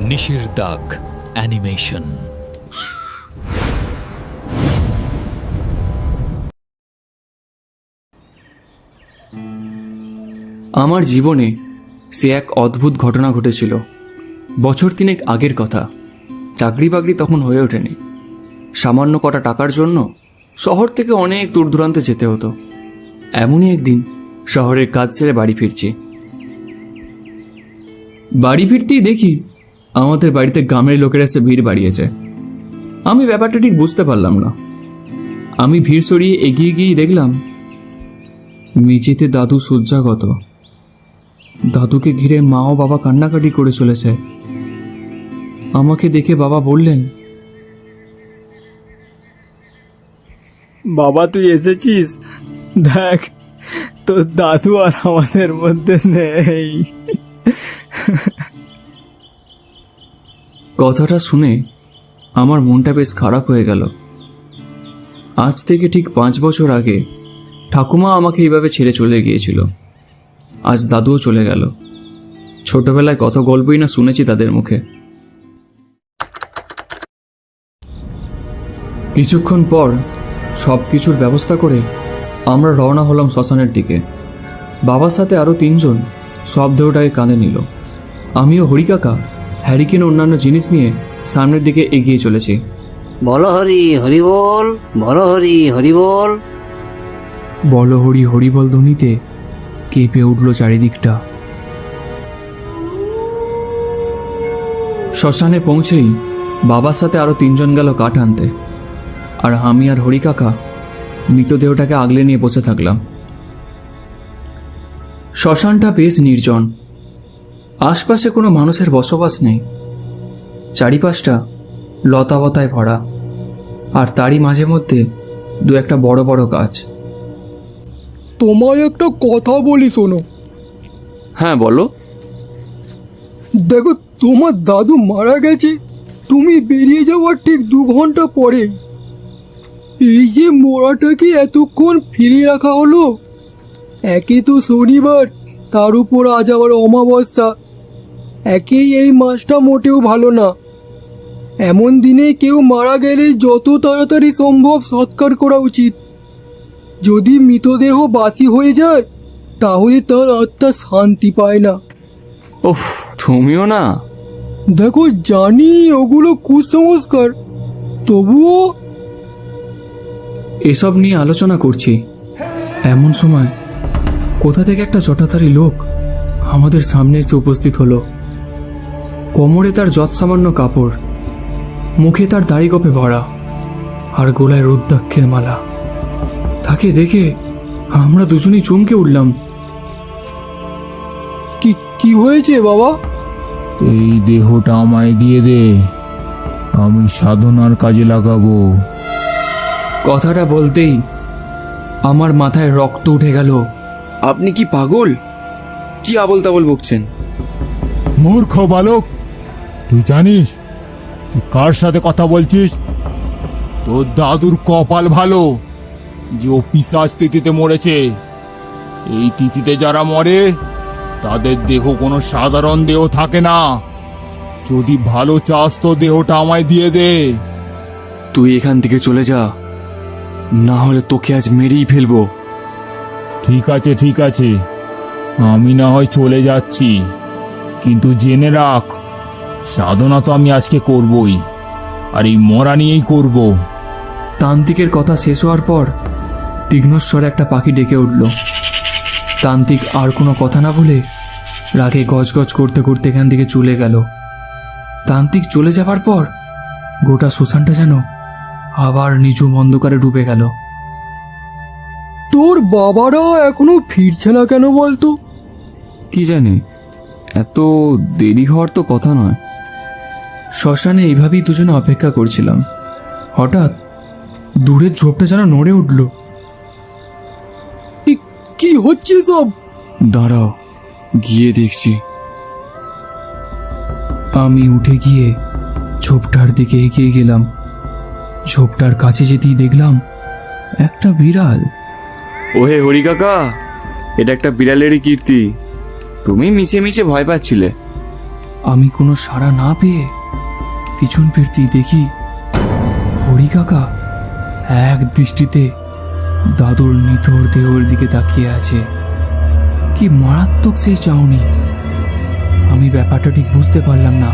নিশির দাগ অ্যানিমেশন। আমার জীবনে সে এক অদ্ভুত ঘটনা ঘটেছিল। বছর তিনেক আগের কথা। চাকরি বাকরি তখন হয়ে ওঠেনি। সামান্য কটা টাকার জন্য শহর থেকে অনেক দূর দূরান্তে যেতে হতো। এমনই একদিন শহরের কাজ ছেড়ে বাড়ি ফিরছি। বাড়ি ফিরতেই দেখি আমাদের বাড়িতে গ্রামের লোকেরা এসে ভিড় বাড়িয়েছে। আমি ব্যাপারটা ঠিক বুঝতে পারলাম না। আমি ভিড় সরিয়ে এগিয়ে গিয়ে দেখলাম মেঝেতে দাদু শয্যাগত। দাদুকে ঘিরে মা ও বাবা কান্নাকাটি করে চলেছে। আমাকে দেখে বাবা বললেন, বাবা তুই এসেছিস, দেখ তোর দাদু আর আমাদের মধ্যে নেই। কথাটা শুনে আমার মনটা বেশ খারাপ হয়ে গেল। আজ থেকে ঠিক 5 বছর আগে ঠাকুমা আমাকে এইভাবে ছেড়ে চলে গিয়েছিল। আজ দাদুও চলে গেল। ছোটবেলায় কত গল্পই না শুনেছি তাদের মুখে। কিছুক্ষণ পর সব কিছুর ব্যবস্থা করে আমরা রওনা হলাম শ্মশানের দিকে। বাবার সাথে আরও 3 জন সব দেহটাকে কাঁধে নিল। আমিও হরিকাকা হ্যারিকেন অন্যান্য জিনিস নিয়ে সামনের দিকে এগিয়ে চলেছি। বলো হরি হরি বল, বলো হরি হরি বল। বল হরি হরিবল ধ্বনিতে কেঁপে উঠল চারিদিকটা। শ্মশানে পৌঁছেই বাবার সাথে আরও 3 জন গেল কাঠ আনতে, আর আমি আর হরিকাকা মৃতদেহটাকে আগলে নিয়ে বসে থাকলাম। শ্মশানটা বেশ নির্জন। আশপাশে কোনো মানুষের বসবাস নেই। চারিপাশটা লতাবতায় ভরা, আর তারই মাঝে মধ্যে 2-1টা বড় বড় গাছ। তোমায় একটা কথা বলি শোনো। হ্যাঁ বলো। দেখো তোমার দাদু মারা গেছে তুমি বেরিয়ে যাওয়ার ঠিক 2 ঘন্টা পরে। এই যে মোড়াটাকে এতক্ষণ ফিরিয়ে রাখা হলো, একে তো শনিবার, তার উপর আজ আবার অমাবস্যা। একেই এই মাসটা মোটেও ভালো না। এমন দিনে কেউ মারা গেলে যত তাড়াতাড়ি সম্ভব সৎকার করা উচিত। যদি মৃতদেহ বাসি হয়ে যায় তাহলে তার আত্মা শান্তি পায় না। ওফ, তুমিও না। দেখো জানি ওগুলো কুসংস্কার, তবুও এসব নিয়ে আলোচনা করছি এমন সময় কোথা থেকে একটা জটাধারী লোক আমাদের সামনে এসে উপস্থিত হলো। কোমরে তার যৎসামান্য কাপড়, মুখে তার দাড়ি গোপে ভরা, আর গলায় রুদ্রাক্ষের মালা। তাকে দেখে আমরা দুজনেই চমকে উঠলাম। কি কি হয়েছে বাবা? এই দেহটা আমায় দিয়ে দে, আমি সাধনার কাজে লাগাবো। কথাটা বলতেই আমার মাথায় রক্ত উঠে গেল। আপনি কি পাগল? কি আবোল তাবোল বকছেন? মূর্খ বালক, তুই জানিস তুই কার সাথে কথা বলছিস? তোর দাদুর কপাল ভালো যে ও পিশাচ তিথিতে মরেছে। এই তিথিতে যারা মরে তাদের দেহ কোনো সাধারণ দেহ থাকে না। যদি ভালো চাস তো দেহটা আমায় দিয়ে দে। তুই এখান থেকে চলে যা, না হলে তোকে আজ মেরেই ফেলবো। ঠিক আছে ঠিক আছে, আমি না হয় চলে যাচ্ছি, কিন্তু জেনে রাখ সাধনা তো আমি আজকে করবই, আর এই মরা নিয়েই করব। তান্ত্রিকের কথা শেষ হওয়ার পর তীক্ষ্ণস্বরে একটা পাখি ডেকে উঠল। তান্ত্রিক আর কোনো কথা না বলে রাগে গজগজ করতে করতে এখান থেকে চলে গেল। তান্ত্রিক চলে যাবার পর গোটা শ্মশানটা যেন আবার নিঝুম অন্ধকারে ডুবে গেল। তোর বাবারা এখনো ফিরছে না কেন বলতো? কি জানি, এত দেরি হওয়ার তো কথা নয়। শ্মশানে এইভাবেই দুজনে অপেক্ষা করছিলাম। হঠাৎ দূরের ঝোপটা যেন নড়ে উঠল। কি হচ্ছে সব? দাঁড়াও, গিয়ে দেখছি। আমি উঠে গিয়ে ঝোপটার দিকে এগিয়ে গেলাম। ঝোপটার কাছে যেতেই দেখলাম একটা বিড়াল। ওহে হরি কাকা, এটা একটা বিড়ালেরই কীর্তি। তুমি মিছে মিছে ভয় পাচ্ছিলে। আমি কোনো সাড়া না পেয়ে পিছন ফিরতেই দেখি হরি কাকা এক দৃষ্টিতে দাদুর নিথর দেহর দিকে তাকিয়ে আছে। কি মারাত্মক সেই চাউনি! আমি ব্যাপারটা ঠিক বুঝতে পারলাম না।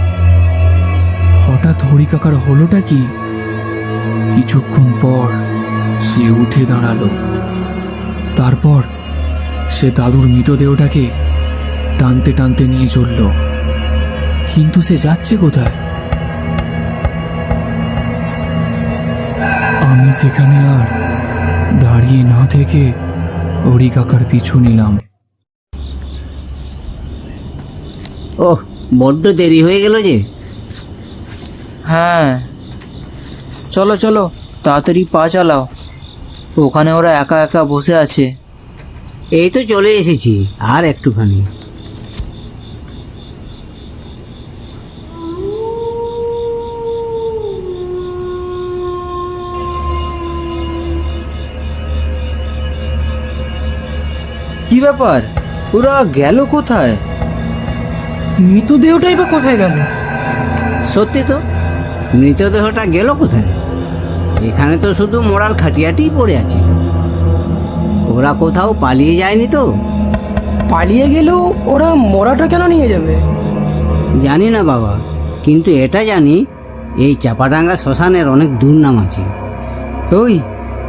হঠাৎ হরি কাকার হলোটা কি? কিছুক্ষণ পর সে উঠে দাঁড়ালো। তারপর সে দাদুর মৃতদেহটাকে টানতে টানতে নিয়ে চলল। কিন্তু সে যাচ্ছে কোথায়? আমি সেখানে আর দাঁড়িয়ে না থেকে হরি কাকার পিছু নিলাম। ওহ, বড্ড দেরি হয়ে গেল যে। হ্যাঁ, চলো চলো তাড়াতাড়ি পা চালাও। ওখানে ওরা একা একা বসে আছে। এই তো চলে এসেছি, আর একটুখানি। কি ব্যাপার, ওরা গেল কোথায়? মৃতদেহটাই বা কোথায় গেল? সত্যি তো, মৃতদেহটা গেল কোথায়? এখানে তো শুধু মরার খাটিয়াটিই পড়ে আছে। ওরা কোথাও পালিয়ে যায়নি তো? পালিয়ে গেলেও ওরা মরাটা কেন নিয়ে যাবে? জানি না বাবা, কিন্তু এটা জানি এই চাপাডাঙ্গা শ্মশানের অনেক দুর্নাম আছে। ওই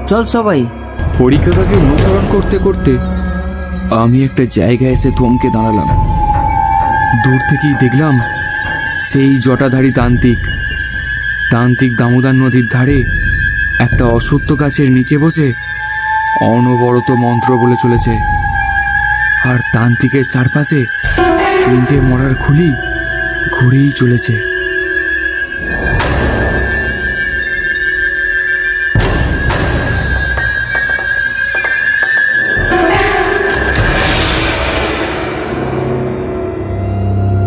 চল সবাই। হরি কাকাকে অনুসরণ করতে করতে আমি একটা জায়গায় এসে থমকে দাঁড়ালাম। দূর থেকেই দেখলাম সেই জটাধারী তান্ত্রিক দামোদর নদীর ধারে একটা অশ্বত্থ গাছের নিচে বসে অনবরত মন্ত্র বলে চলেছে। আর তান্ত্রিকের চারপাশে 3টে মরার খুলি ঘুরেই চলেছে।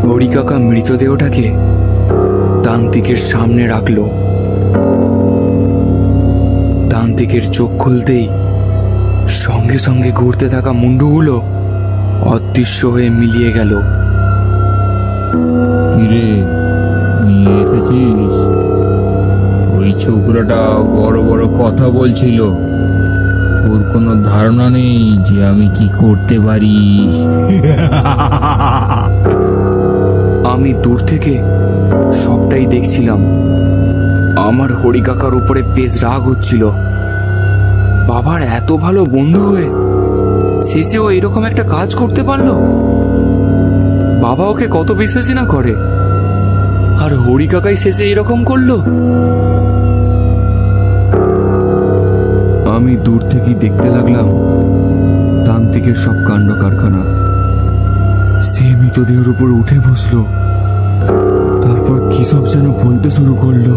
হরি কাকা মৃতদেহটাকে তান্ত্রিকের সামনে রাখলো। তান্ত্রিকের চোখ খুলতেই সঙ্গে সঙ্গে ঘুরতে থাকা মুন্ডুগুলো অদৃশ্য হয়ে মিলিয়ে গেল। কিরে, নিয়ে এসেছিস? ওই ছোকরাটা বড় বড় কথা বলছিল। ওর কোনো ধারণা নেই যে আমি কি করতে পারি। আমি দূর থেকে সবটাই দেখছিলাম। আমার হরি কাকার উপরে বেশ রাগ হচ্ছিল। বাবার এত ভালো বন্ধু হয়ে শেষেও এরকম একটা কাজ করতে পারলো। বাবা ওকে কত বিশ্বাসই না করে, আর হরি কাকাই শেষে এরকম করলো। আমি দূর থেকেই দেখতে লাগলাম তান্ত্রিকের সব কাণ্ড কারখানা। সে মৃতদেহের উপর উঠে বসলো, তারপর কি সব যেন বলতে শুরু করলো।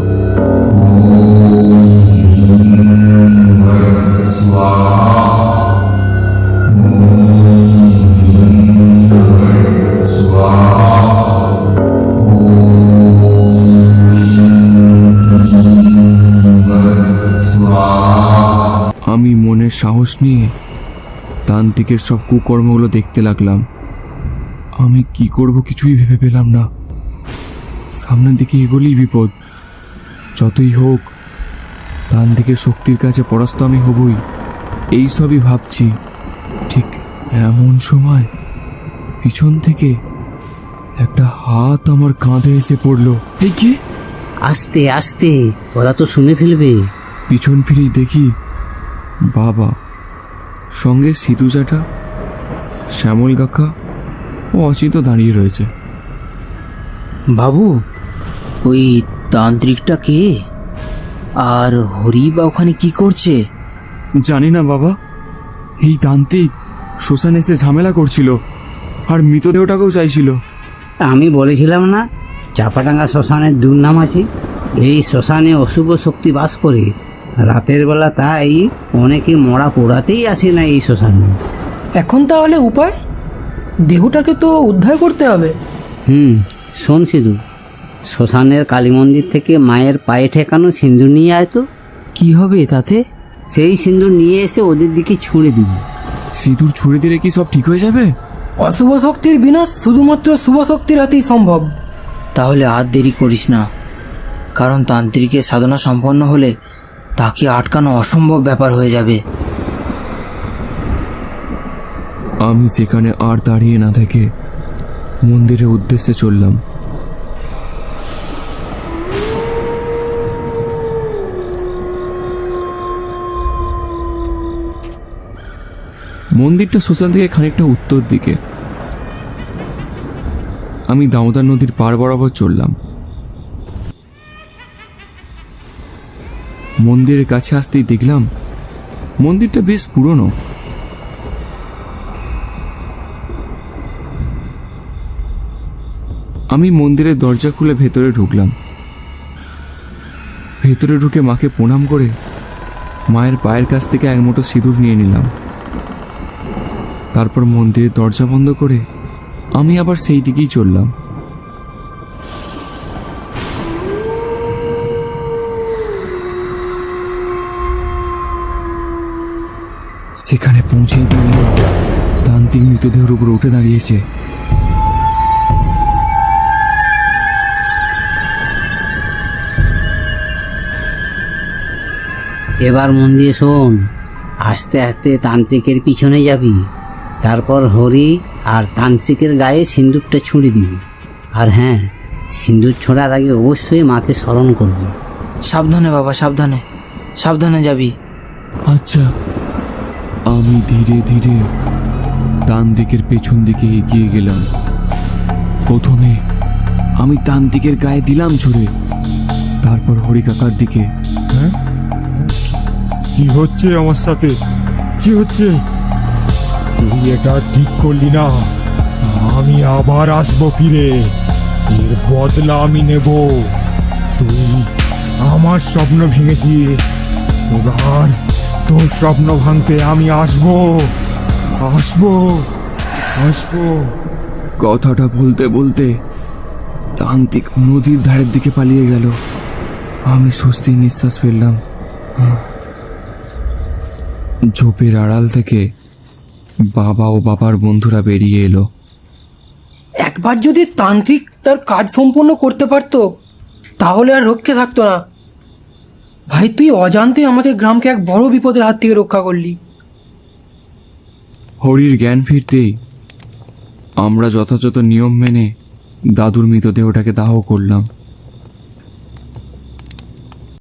আমি মনের সাহস নিয়ে তান্ত্রিকের সব কুকর্মগুলো দেখতে লাগলাম। আমি কি করব কিছুই ভেবে পেলাম না। সামনের দিকে এগোলেই বিপদ। যতই হোক তান্ত্রিকের শক্তির কাছে পরাস্ত আমি হবই, এই সবই ভাবছি। ঠিক এমন সময় পিছন থেকে একটা হাত আমার কাঁধে এসে পড়লো। এই কে? আস্তে আস্তে, ওরা তো শুনে ফেলবে। পিছন ফিরেই দেখি বাবা, সঙ্গে সিধু জ্যাঠা, শ্যামল কাকা ও অচিত দাঁড়িয়ে রয়েছে। বাবু, ওই তান্ত্রিকটা কে? আর হরি বা ওখানে কি করছে? জানি না বাবা, এই তান্ত্রিক শ্মশানে এসে ঝামেলা করছিল আর মৃতদেহটাকেও চাইছিল। আমি বলেছিলাম না চাপাডাঙ্গা শ্মশানের দুর্নাম আছে। এই শ্মশানে অশুভ শক্তি বাস করে। রাতের বেলা তাই অনেকে মরা পোড়াতেই আসে না এই শ্মশানে। এখন তাহলে উপায়? দেহটাকে তো উদ্ধার করতে হবে। শোন সিধু, শ্মশানের কালী মন্দির থেকে মায়ের পায়ে ঠেকানো সিন্দুর নিয়ে আয় তো। কি হবে তাতে? সেই সিন্দুর নিয়ে এসে ওদের দিকে ছুঁড়ে দিবি। সিঁদুর ছুঁড়ে দিলে কি সব ঠিক হয়ে যাবে? অশুভ শক্তির বিনাশ শুধুমাত্র শুভ শক্তির হাতেই সম্ভব। তাহলে আর দেরি করিস না, কারণ তান্ত্রিকের সাধনা সম্পন্ন হলে তাকে আটকানো অসম্ভব ব্যাপার হয়ে যাবে। আমি সেখানে আর দাঁড়িয়ে না থেকে মন্দিরের উদ্দেশ্যে চললাম। মন্দিরটা শ্মশান থেকে খানিকটা উত্তর দিকে। আমি দামোদর নদীর পার বরাবর চললাম। মন্দিরের কাছে আসতেই দেখলাম মন্দিরটা বেশ পুরনো। আমি মন্দিরের দরজা খুলে ভেতরে ঢুকলাম। ভেতরে ঢুকে মাকে প্রণাম করে মায়ের পায়ের কাছ থেকে এক মুঠো সিঁদুর নিয়ে নিলাম। তারপর মন্দিরের দরজা বন্ধ করে আমি আবার সেই দিকেই চললাম। সেখানে পৌঁছেই দেখলাম তান্ত্রিক মৃতদেহের উপর উঠে দাঁড়িয়েছে। এবার মন দিয়ে শোন, আস্তে আস্তে তান্ত্রিকের পিছনে যাবি, তারপর হরি আর তান্ত্রিকের গায়ে সিন্দুকটা ছুঁড়ে দিবি। আর হ্যাঁ, সিন্দুর ছোঁড়ার আগে অবশ্যই মাকে স্মরণ করবি। সাবধানে বাবা, সাবধানে, সাবধানে যাবি। আচ্ছা। আমি ধীরে ধীরে তান্ত্রিকের পেছন দিকে এগিয়ে গেলাম। প্রথমে আমি তান্ত্রিকের গায়ে দিলাম ছুঁড়ে, তারপর হরি কাকার দিকে। হ্যাঁ, কি হচ্ছে আমার সাথে? কি হচ্ছে? তুই এটা ঠিক করলি না। আমি আবার আসবো ফিরে, এর বদলা আমি নেব। তুই আমার স্বপ্ন ভেঙেছিস, এবার তোর স্বপ্ন ভাঙতে আমি আসবো, আসবো, আসবো। কথাটা বলতে বলতে তান্ত্রিক নদীর ধারের দিকে পালিয়ে গেল। আমি স্বস্তির নিঃশ্বাস ফেললাম। ঝোপের আড়াল থেকে বাবা ও বাবার বন্ধুরা বেরিয়ে এলো। একবার যদি তান্ত্রিক তার কাজ সম্পূর্ণ করতে পারতো তাহলে আর রক্ষে থাকতো না। ভাই, তুই অজান্তে আমাদের গ্রামকে এক বড় বিপদের হাত থেকে রক্ষা করলি। হরির জ্ঞান ফিরতেই আমরা যথাযথ নিয়ম মেনে দাদুর মৃতদেহটাকে দাহ করলাম।